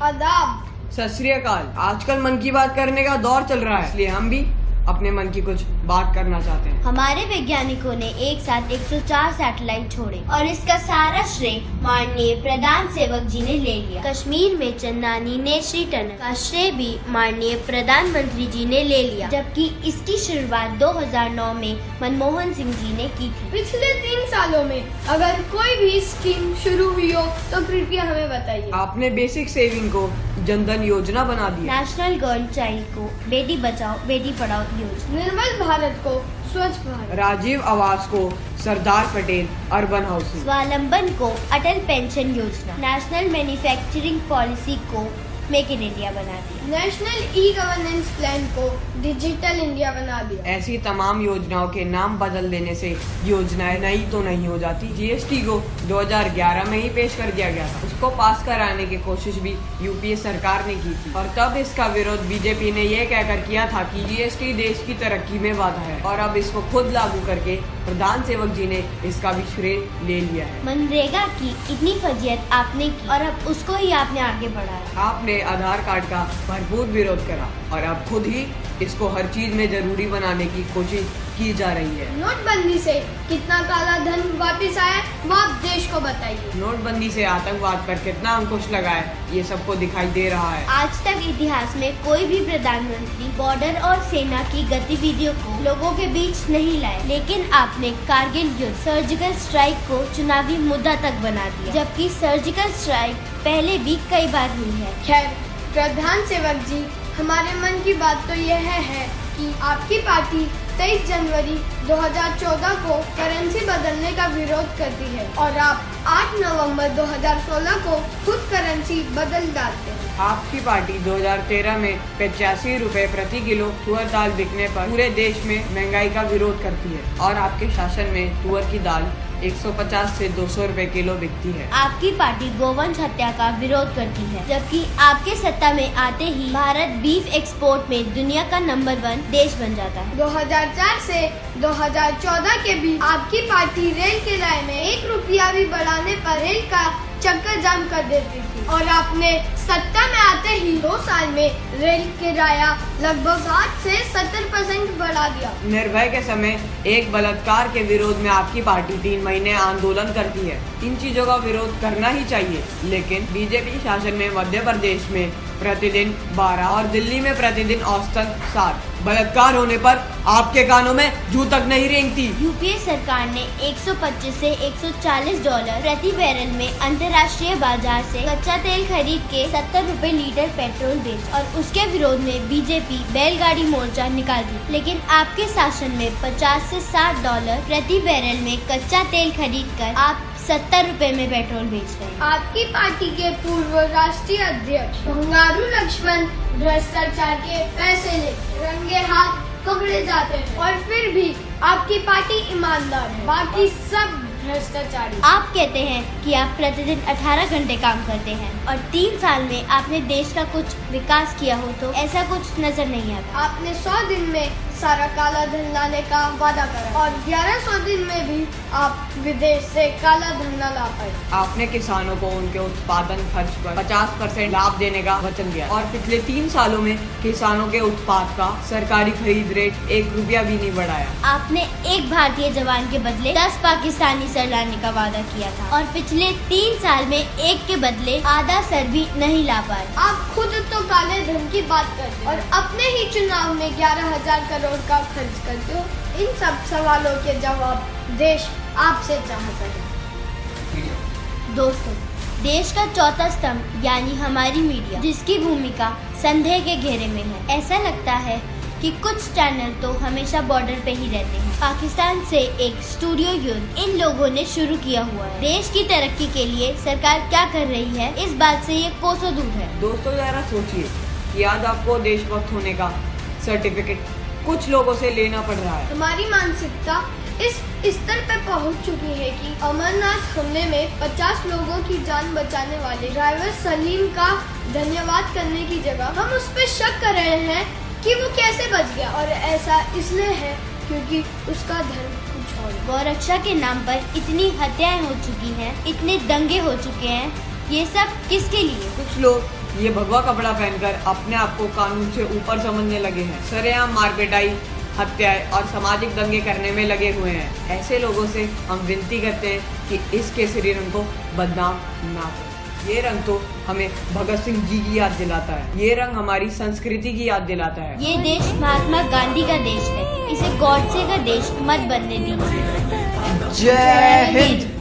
आदाब। सत श्री अकाल। आजकल मन की बात करने का दौर चल रहा है, इसलिए हम भी अपने मन की कुछ बात करना चाहते हैं। हमारे वैज्ञानिकों ने एक साथ 104 सैटेलाइट छोड़े और इसका सारा श्रेय माननीय प्रधान सेवक जी ने ले लिया। कश्मीर में चंदानी नेत्री टनल का श्रेय भी माननीय प्रधानमंत्री जी ने ले लिया, जबकि इसकी शुरुआत 2009 में मनमोहन सिंह जी ने की थी। पिछले 3 सालों में अगर कोई भी स्कीम शुरू हुई हो तो कृपया हमें बताइए। आपने बेसिक सेविंग को जनधन योजना बना दिया। नेशनल गर्ल चाइल्ड को बेटी बचाओ बेटी पढ़ाओ योजना, निर्मल भारत को स्वच्छ भारत, राजीव आवास को सरदार पटेल अर्बन हाउसिंग, स्वावलंबन को अटल पेंशन योजना, नेशनल मैन्युफैक्चरिंग पॉलिसी को मेक इन इंडिया बना दिया, नेशनल ई गवर्नेंस प्लान को डिजिटल इंडिया बना दिया। ऐसी तमाम योजनाओं के नाम बदल देने से योजनाएं नई तो नहीं हो जाती। जीएसटी को 2011 में ही पेश कर दिया गया था। उसको पास कराने की कोशिश भी यूपीए सरकार ने की थी और तब इसका विरोध बीजेपी ने ये कहकर किया था कि जीएसटी देश की तरक्की में बाधा है, और अब इसको खुद लागू करके प्रधान सेवक जी ने इसका भी श्रेय ले लिया है। मनरेगा की इतनी फजीयत आपने की और अब उसको ही आपने आगे बढ़ाया। आपने आधार कार्ड का भरपूर विरोध करा और अब खुद ही इसको हर चीज में जरूरी बनाने की कोशिश की जा रही है। नोटबंदी से कितना काला धन वापस आया वो आप देश को बताइए। नोटबंदी से आतंकवाद पर कितना अंकुश लगा है ये सबको दिखाई दे रहा है। आज तक इतिहास में कोई भी प्रधानमंत्री बॉर्डर और सेना की गतिविधियों को लोगों के बीच नहीं लाए, लेकिन आपने कारगिल युद्ध सर्जिकल स्ट्राइक को चुनावी मुद्दा तक बना दिया, जबकि सर्जिकल स्ट्राइक पहले भी कई बार हुई है। खैर प्रधान सेवक जी, हमारे मन की बात तो यह है कि आपकी पार्टी 23 जनवरी 2014 को करेंसी बदलने का विरोध करती है और आप 8 नवंबर 2016 को खुद करेंसी बदल डालते हैं। आपकी पार्टी 2013 में 85 रुपए प्रति किलो तुअर दाल बिकने पर पूरे देश में महंगाई का विरोध करती है और आपके शासन में तुअर की दाल 150 से 200 रुपए किलो बिकती है। आपकी पार्टी गोवंश हत्या का विरोध करती है, जबकि आपके सत्ता में आते ही भारत बीफ एक्सपोर्ट में दुनिया का नंबर 1 देश बन जाता है। 2004 से 2014 के बीच आपकी पार्टी रेल किराए में 1 रुपया भी बढ़ाने पर रेल का चक्कर जाम कर देती थी और आपने सत्ता में आते ही 2 साल में रेल किराया लगभग 60 से 70% बढ़ा दिया। निर्भया के समय एक बलात्कार के विरोध में आपकी पार्टी 3 महीने आंदोलन करती है। इन चीजों का विरोध करना ही चाहिए, लेकिन बीजेपी शासन में मध्य प्रदेश में प्रतिदिन 12 और दिल्ली में प्रतिदिन औसतन 7 बलात्कार होने पर आपके कानों में जू तक नहीं रेंगती। यूपीए सरकार ने 125 से $140 प्रति बैरल में अंतर्राष्ट्रीय बाजार से कच्चा तेल खरीद के 70 रुपए लीटर पेट्रोल बेचा और उसके विरोध में बीजेपी बैलगाड़ी मोर्चा निकाल दी, लेकिन आपके शासन में 50 से $60 प्रति बैरल में कच्चा तेल खरीद कर आप 70 रुपए में पेट्रोल बेच रहे हैं। आपकी पार्टी के पूर्व राष्ट्रीय अध्यक्ष भंगारू लक्ष्मण भ्रष्टाचार के पैसे लेके रंगे हाथ पकड़े जाते हैं और फिर भी आपकी पार्टी ईमानदार है, बाकी सब भ्रष्टाचारी। आप कहते हैं कि आप प्रतिदिन 18 घंटे काम करते हैं और 3 साल में आपने देश का कुछ विकास किया हो तो ऐसा कुछ नजर नहीं आता। आपने 100 दिन में सारा काला धन लाने का वादा करा और 1100 दिन में भी आप विदेश से काला धन न ला पाए। आपने किसानों को उनके उत्पादन खर्च पर 50% लाभ देने का वचन दिया और पिछले 3 सालों में किसानों के उत्पाद का सरकारी खरीद रेट 1 रुपया भी नहीं बढ़ाया। आपने एक भारतीय जवान के बदले 10 पाकिस्तानी सर लाने का वादा किया था और पिछले 3 साल में एक के बदले आधा सर भी नहीं ला पाए। आप खुद तो काले धन की बात करते और अपने ही चुनाव में 11,000 करोड़ का खर्च करते हो। इन सब सवालों के जवाब देश आपसे चाहता है। दोस्तों, देश का चौथा स्तंभ यानी हमारी मीडिया, जिसकी भूमिका संदेह के घेरे में है। ऐसा लगता है कि कुछ चैनल तो हमेशा बॉर्डर पे ही रहते हैं। पाकिस्तान से एक स्टूडियो युद्ध इन लोगों ने शुरू किया हुआ है। देश की तरक्की के लिए सरकार क्या कर रही है, इस बात से ये कोसों दूर है। दोस्तों जरा सोचिए कि आज आपको देशभक्त होने का सर्टिफिकेट कुछ लोगों से लेना पड़ रहा है। हमारी मानसिकता इस स्तर पर पहुंच चुकी है कि अमरनाथ हमले में 50 लोगों की जान बचाने वाले ड्राइवर सलीम का धन्यवाद करने की जगह हम उस पर शक कर रहे हैं कि वो कैसे बच गया, और ऐसा इसलिए है क्योंकि उसका धर्म कुछ और। गौरक्षा के नाम पर इतनी हत्याएं हो चुकी हैं, इतने दंगे हो चुके हैं, ये सब किसके लिए? कुछ लोग ये भगवा कपड़ा पहनकर अपने आप को कानून से ऊपर समझने लगे हैं। सरेआम मारपिटाई, हत्याएं और सामाजिक दंगे करने में लगे हुए हैं। ऐसे लोगों से हम विनती करते हैं कि इस केसरी रंग को बदनाम ना करें। ये रंग तो हमें भगत सिंह जी की याद दिलाता है। ये रंग हमारी संस्कृति की याद दिलाता है। ये देश महात्मा गांधी का देश है, इसे गॉडसे का देश मत बनने दीजिए। जय हिंद।